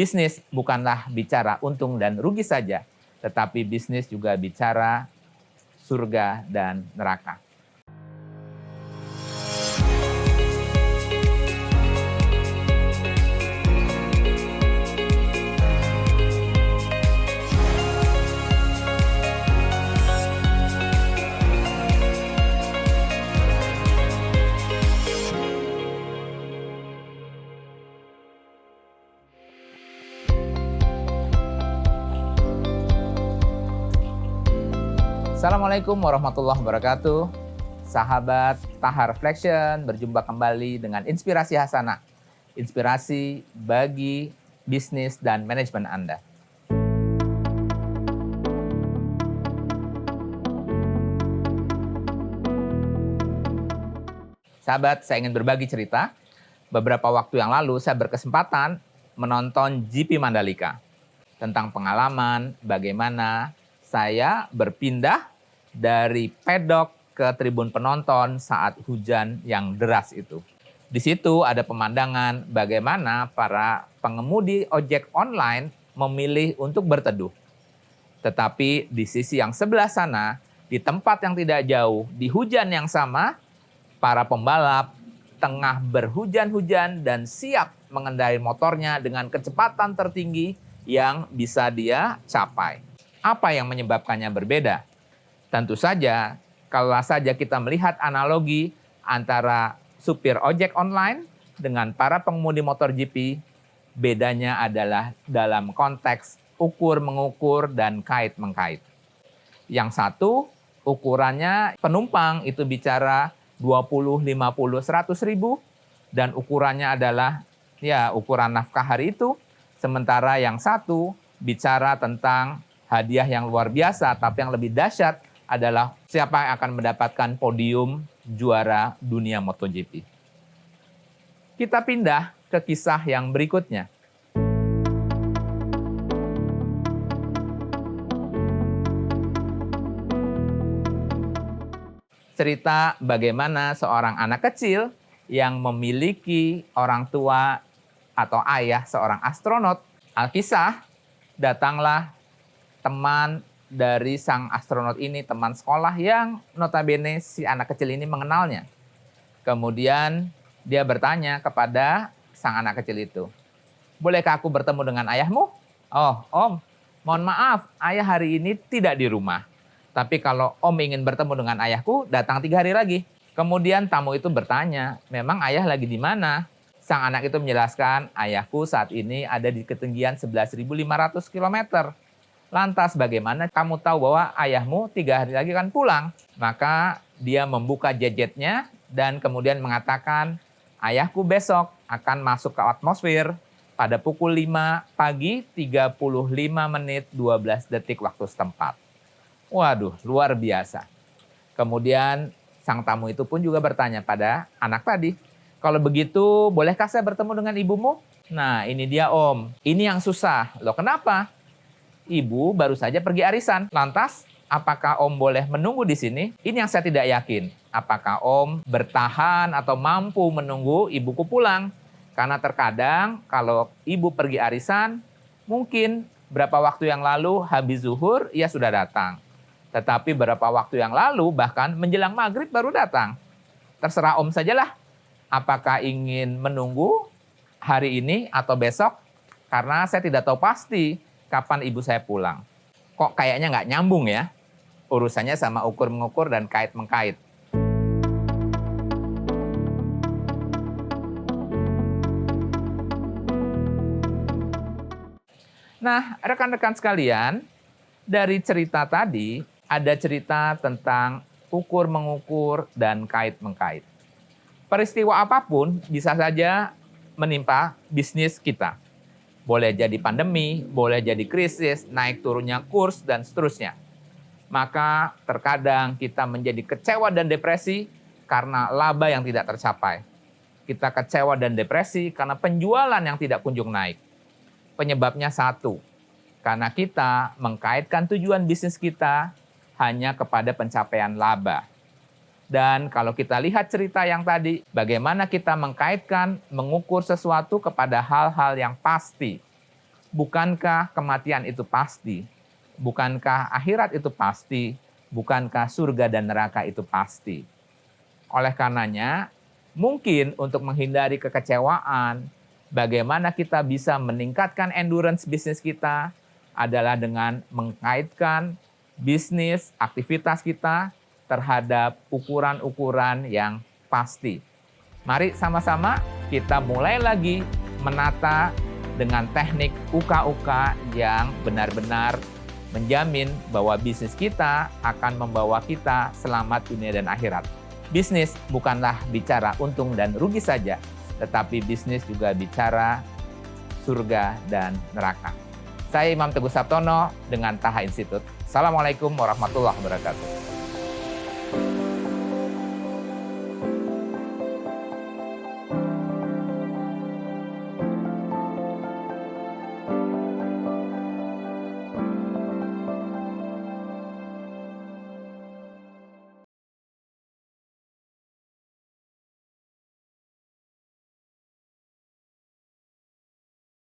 Bisnis bukanlah bicara untung dan rugi saja, tetapi bisnis juga bicara surga dan neraka. Assalamualaikum warahmatullahi wabarakatuh. Sahabat Taha Reflection, berjumpa kembali dengan Inspirasi Hasanah. Inspirasi bagi bisnis dan manajemen Anda. Sahabat, saya ingin berbagi cerita. Beberapa waktu yang lalu saya berkesempatan menonton GP Mandalika. Tentang pengalaman bagaimana saya berpindah dari pedok ke tribun penonton saat hujan yang deras itu. Di situ ada pemandangan bagaimana para pengemudi ojek online memilih untuk berteduh. Tetapi di sisi yang sebelah sana, di tempat yang tidak jauh, di hujan yang sama, para pembalap tengah berhujan-hujan dan siap mengendarai motornya dengan kecepatan tertinggi yang bisa dia capai. Apa yang menyebabkannya berbeda? Tentu saja, kalau saja kita melihat analogi antara supir ojek online dengan para pengemudi motor GP, bedanya adalah dalam konteks ukur-mengukur dan kait-mengkait. Yang satu, ukurannya penumpang itu bicara 20, 50, 100 ribu, dan ukurannya adalah ukuran nafkah hari itu, sementara yang satu bicara tentang hadiah yang luar biasa, tapi yang lebih dahsyat adalah siapa yang akan mendapatkan podium juara dunia MotoGP. Kita pindah ke kisah yang berikutnya. Cerita bagaimana seorang anak kecil yang memiliki orang tua atau ayah seorang astronot. Alkisah, datanglah teman dari sang astronot ini, teman sekolah yang notabene si anak kecil ini mengenalnya. Kemudian dia bertanya kepada sang anak kecil itu, "Bolehkah aku bertemu dengan ayahmu?" "Oh, Om, mohon maaf, ayah hari ini tidak di rumah. Tapi kalau Om ingin bertemu dengan ayahku, datang 3 hari lagi." Kemudian tamu itu bertanya, "Memang ayah lagi di mana?" Sang anak itu menjelaskan, "Ayahku saat ini ada di ketinggian 11.500 km. Lantas bagaimana kamu tahu bahwa ayahmu 3 hari lagi akan pulang?" Maka dia membuka gadgetnya dan kemudian mengatakan, "Ayahku besok akan masuk ke atmosfer pada pukul 5 pagi 35 menit 12 detik waktu setempat." Waduh, luar biasa. Kemudian sang tamu itu pun juga bertanya pada anak tadi, "Kalau begitu bolehkah saya bertemu dengan ibumu?" "Nah, ini dia Om, ini yang susah." "Loh, kenapa?" "Ibu baru saja pergi arisan." "Lantas, apakah Om boleh menunggu di sini?" "Ini yang saya tidak yakin. Apakah Om bertahan atau mampu menunggu ibuku pulang? Karena terkadang kalau ibu pergi arisan, mungkin berapa waktu yang lalu habis zuhur ia sudah datang. Tetapi berapa waktu yang lalu bahkan menjelang maghrib baru datang. Terserah Om sajalah. Apakah ingin menunggu hari ini atau besok? Karena saya tidak tahu pasti kapan ibu saya pulang." Kok kayaknya nggak nyambung ya? Urusannya sama ukur-mengukur dan kait-mengkait. Nah, rekan-rekan sekalian, dari cerita tadi ada cerita tentang ukur-mengukur dan kait-mengkait. Peristiwa apapun bisa saja menimpa bisnis kita. Boleh jadi pandemi, boleh jadi krisis, naik turunnya kurs, dan seterusnya. Maka terkadang kita menjadi kecewa dan depresi karena laba yang tidak tercapai. Kita kecewa dan depresi karena penjualan yang tidak kunjung naik. Penyebabnya satu, karena kita mengkaitkan tujuan bisnis kita hanya kepada pencapaian laba. Dan kalau kita lihat cerita yang tadi, bagaimana kita mengkaitkan, mengukur sesuatu kepada hal-hal yang pasti. Bukankah kematian itu pasti? Bukankah akhirat itu pasti? Bukankah surga dan neraka itu pasti? Oleh karenanya, mungkin untuk menghindari kekecewaan, bagaimana kita bisa meningkatkan endurance bisnis kita adalah dengan mengkaitkan bisnis, aktivitas kita terhadap ukuran-ukuran yang pasti. Mari sama-sama kita mulai lagi menata dengan teknik UK-UK yang benar-benar menjamin bahwa bisnis kita akan membawa kita selamat dunia dan akhirat. Bisnis bukanlah bicara untung dan rugi saja, tetapi bisnis juga bicara surga dan neraka. Saya Imam Teguh Sabtono dengan Taha Institute. Assalamualaikum warahmatullahi wabarakatuh.